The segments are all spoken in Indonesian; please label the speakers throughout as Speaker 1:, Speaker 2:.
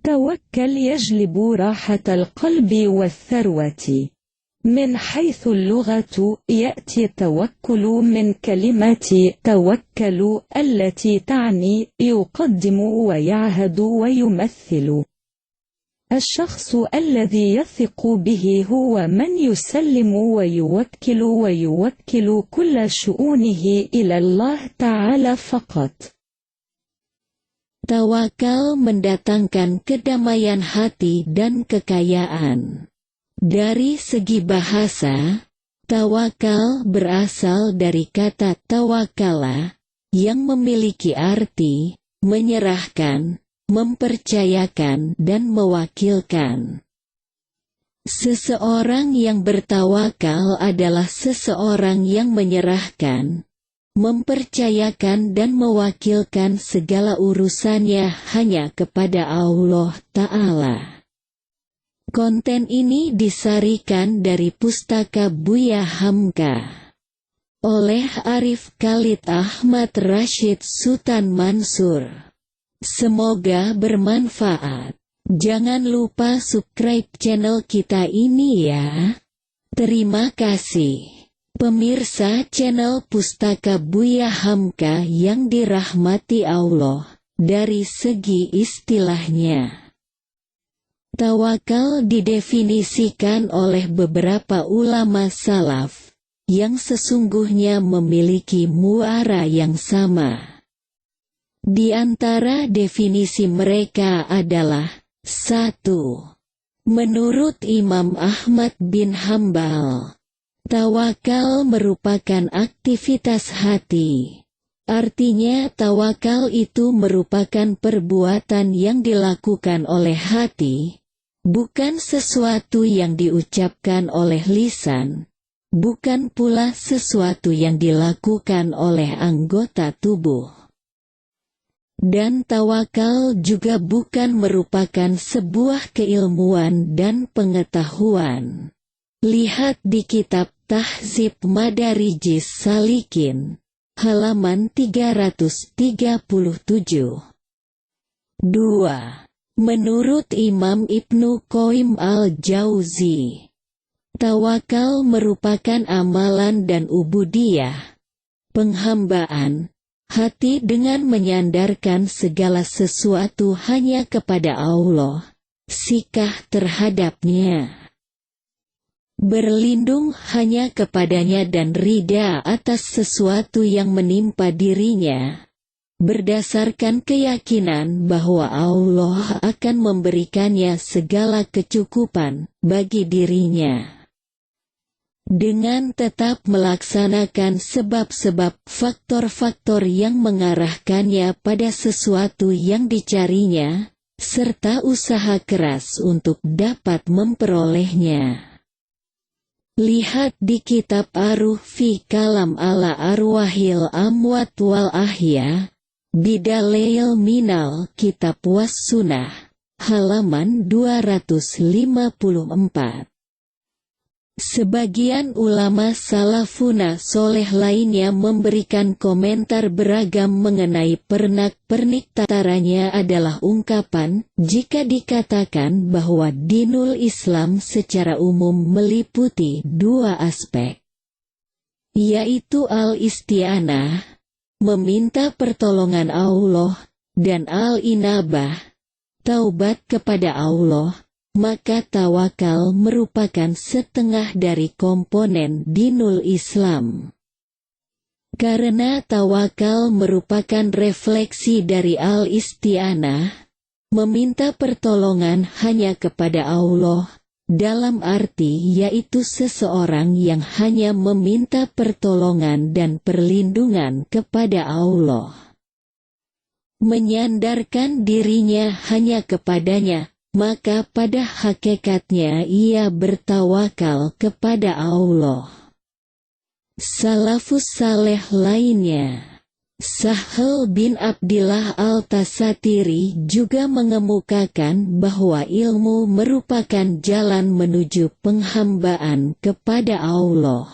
Speaker 1: توكل يجلب راحة القلب والثروة. من حيث اللغة يأتي التوكل من كلمة توكل التي تعني يقدم ويعهد ويمثل. الشخص الذي يثق به هو من يسلم ويوكل كل شؤونه إلى الله تعالى فقط.
Speaker 2: Tawakal mendatangkan kedamaian hati dan kekayaan. Dari segi bahasa, tawakal berasal dari kata tawakala, yang memiliki arti menyerahkan, mempercayakan dan mewakilkan. Seseorang yang bertawakal adalah seseorang yang menyerahkan, mempercayakan dan mewakilkan segala urusannya hanya kepada Allah Ta'ala. Konten ini disarikan dari Pustaka Buya Hamka oleh Arif Khalid Ahmad Rashid Sultan Mansur. Semoga bermanfaat. Jangan lupa subscribe channel kita ini ya. Terima kasih. Pemirsa channel Pustaka Buya Hamka yang dirahmati Allah, dari segi istilahnya, tawakal didefinisikan oleh beberapa ulama salaf, yang sesungguhnya memiliki muara yang sama. Di antara definisi mereka adalah 1. Menurut Imam Ahmad bin Hambal, tawakal merupakan aktivitas hati. Artinya tawakal itu merupakan perbuatan yang dilakukan oleh hati, bukan sesuatu yang diucapkan oleh lisan, bukan pula sesuatu yang dilakukan oleh anggota tubuh. Dan tawakal juga bukan merupakan sebuah keilmuan dan pengetahuan. Lihat di kitab Tahzib Madarijis Salikin, halaman 337. 2. Menurut Imam Ibnu Qayyim al-Jauzi, tawakal merupakan amalan dan ubudiyah, penghambaan hati dengan menyandarkan segala sesuatu hanya kepada Allah, sikah terhadapnya, berlindung hanya kepadanya dan ridha atas sesuatu yang menimpa dirinya, berdasarkan keyakinan bahwa Allah akan memberikannya segala kecukupan bagi dirinya. Dengan tetap melaksanakan sebab-sebab faktor-faktor yang mengarahkannya pada sesuatu yang dicarinya, serta usaha keras untuk dapat memperolehnya. Lihat di kitab Aruh fi Kalam ala Arwahil Amwat wal Ahya, Bidalail Minal Kitab Was Sunnah, halaman 254. Sebagian ulama salafuna soleh lainnya memberikan komentar beragam mengenai pernak-pernik tataranya adalah ungkapan, jika dikatakan bahwa dinul Islam secara umum meliputi dua aspek, yaitu al-isti'anah, meminta pertolongan Allah, dan al-inabah, taubat kepada Allah, maka tawakal merupakan setengah dari komponen dinul Islam. Karena tawakal merupakan refleksi dari al-isti'anah, meminta pertolongan hanya kepada Allah, dalam arti yaitu seseorang yang hanya meminta pertolongan dan perlindungan kepada Allah, menyandarkan dirinya hanya kepadanya, maka pada hakikatnya ia bertawakal kepada Allah. Salafus saleh lainnya, Sahal bin Abdillah al-Tasatiri juga mengemukakan bahwa ilmu merupakan jalan menuju penghambaan kepada Allah.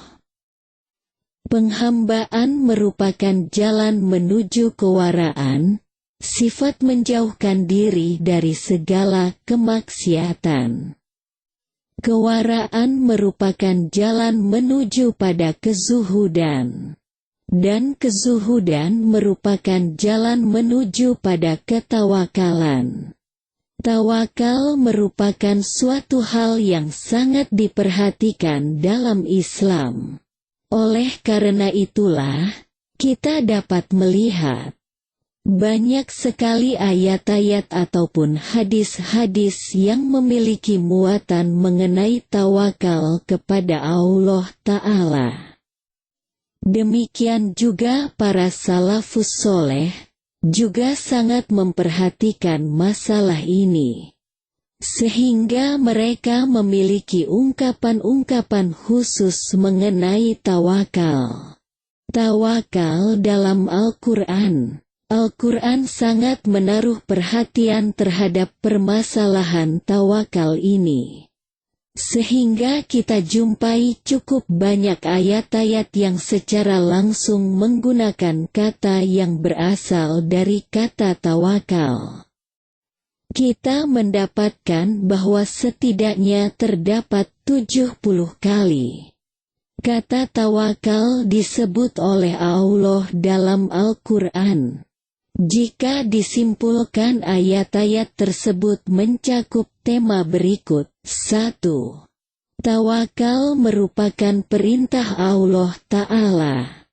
Speaker 2: Penghambaan merupakan jalan menuju kewaraan, sifat menjauhkan diri dari segala kemaksiatan. Kewaraan merupakan jalan menuju pada kezuhudan. Dan kezuhudan merupakan jalan menuju pada ketawakalan. Tawakal merupakan suatu hal yang sangat diperhatikan dalam Islam. Oleh karena itulah, kita dapat melihat banyak sekali ayat-ayat ataupun hadis-hadis yang memiliki muatan mengenai tawakal kepada Allah Ta'ala. Demikian juga para salafus soleh juga sangat memperhatikan masalah ini, sehingga mereka memiliki ungkapan-ungkapan khusus mengenai tawakal. Tawakal dalam Al-Quran. Al-Quran sangat menaruh perhatian terhadap permasalahan tawakal ini. Sehingga kita jumpai cukup banyak ayat-ayat yang secara langsung menggunakan kata yang berasal dari kata tawakal. Kita mendapatkan bahwa setidaknya terdapat 70 kali kata tawakal disebut oleh Allah dalam Al-Quran. Jika disimpulkan ayat-ayat tersebut mencakup tema berikut. 1. Tawakal merupakan perintah Allah Ta'ala.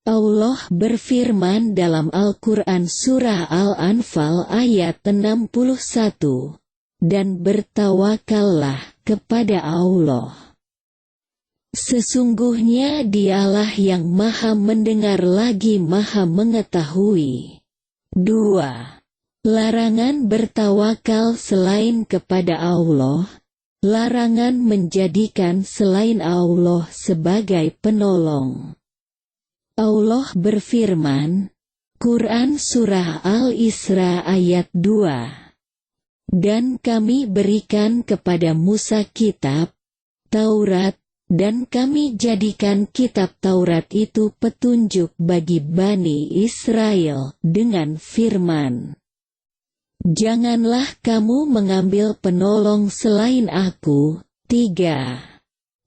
Speaker 2: Allah berfirman dalam Al-Quran Surah Al-Anfal ayat 61, dan bertawakallah kepada Allah. Sesungguhnya Dialah yang Maha Mendengar lagi Maha Mengetahui. 2. Larangan bertawakal selain kepada Allah. Larangan menjadikan selain Allah sebagai penolong. Allah berfirman, Quran Surah Al-Isra ayat 2. Dan kami berikan kepada Musa kitab, Taurat, dan kami jadikan kitab Taurat itu petunjuk bagi Bani Israel dengan firman, janganlah kamu mengambil penolong selain aku. 3.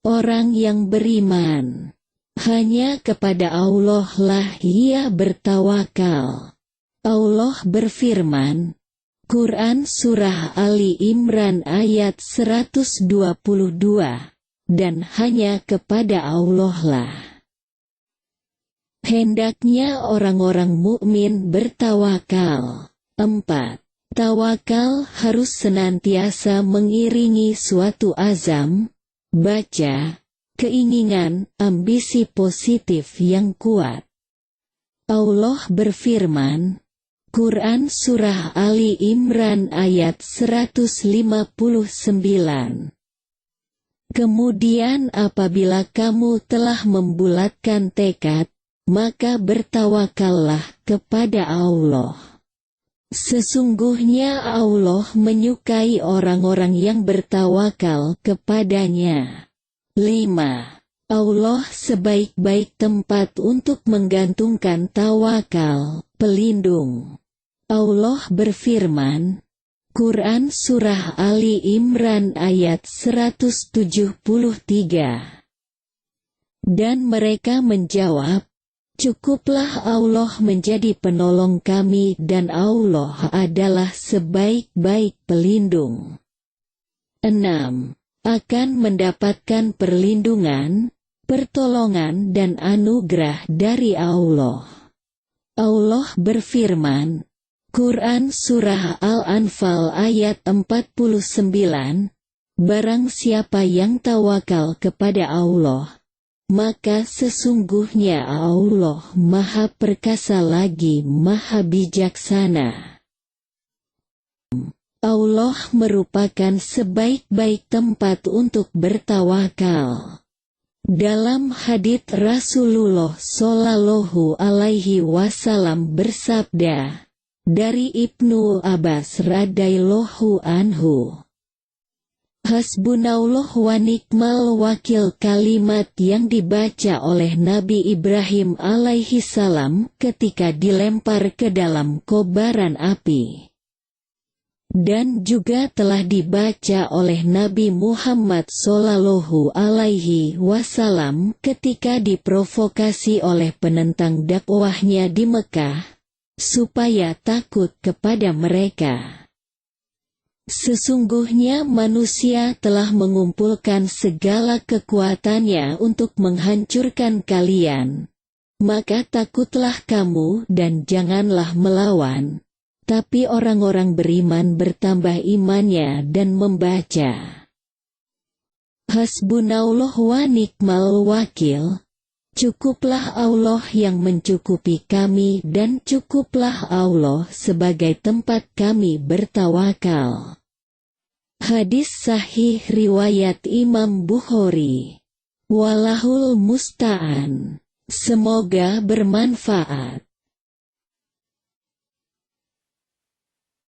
Speaker 2: Orang yang beriman, hanya kepada Allah lah ia bertawakal. Allah berfirman, Quran Surah Ali Imran ayat 122, dan hanya kepada Allah lah hendaknya orang-orang mukmin bertawakal. 4. Tawakal harus senantiasa mengiringi suatu azam, baca, keinginan, ambisi positif yang kuat. Allah berfirman, Quran Surah Ali Imran ayat 159. Kemudian apabila kamu telah membulatkan tekad, maka bertawakallah kepada Allah. Sesungguhnya Allah menyukai orang-orang yang bertawakal kepadanya. 5. Allah sebaik-baik tempat untuk menggantungkan tawakal, pelindung. Allah berfirman, Quran Surah Ali Imran ayat 173. Dan mereka menjawab, cukuplah Allah menjadi penolong kami dan Allah adalah sebaik-baik pelindung. 6. Akan mendapatkan perlindungan, pertolongan dan anugerah dari Allah. Allah berfirman, Quran Surah Al-Anfal ayat 49, barang siapa yang tawakal kepada Allah, maka sesungguhnya Allah Maha Perkasa lagi Maha Bijaksana. Allah merupakan sebaik-baik tempat untuk bertawakal. Dalam hadits Rasulullah Shallallahu Alaihi Wasallam bersabda, dari Ibnu Abbas radhiyallahu anhu, Hasbunallah wa ni'mal wakil, kalimat yang dibaca oleh Nabi Ibrahim alaihi salam ketika dilempar ke dalam kobaran api. Dan juga telah dibaca oleh Nabi Muhammad sallallahu alaihi wasallam ketika diprovokasi oleh penentang dakwahnya di Mekah, supaya takut kepada mereka. Sesungguhnya manusia telah mengumpulkan segala kekuatannya untuk menghancurkan kalian. Maka takutlah kamu dan janganlah melawan. Tapi orang-orang beriman bertambah imannya dan membaca Hasbunallah wa ni'mal wakil. Cukuplah Allah yang mencukupi kami dan cukuplah Allah sebagai tempat kami bertawakal. Hadis sahih riwayat Imam Bukhari. Walahul musta'an. Semoga bermanfaat.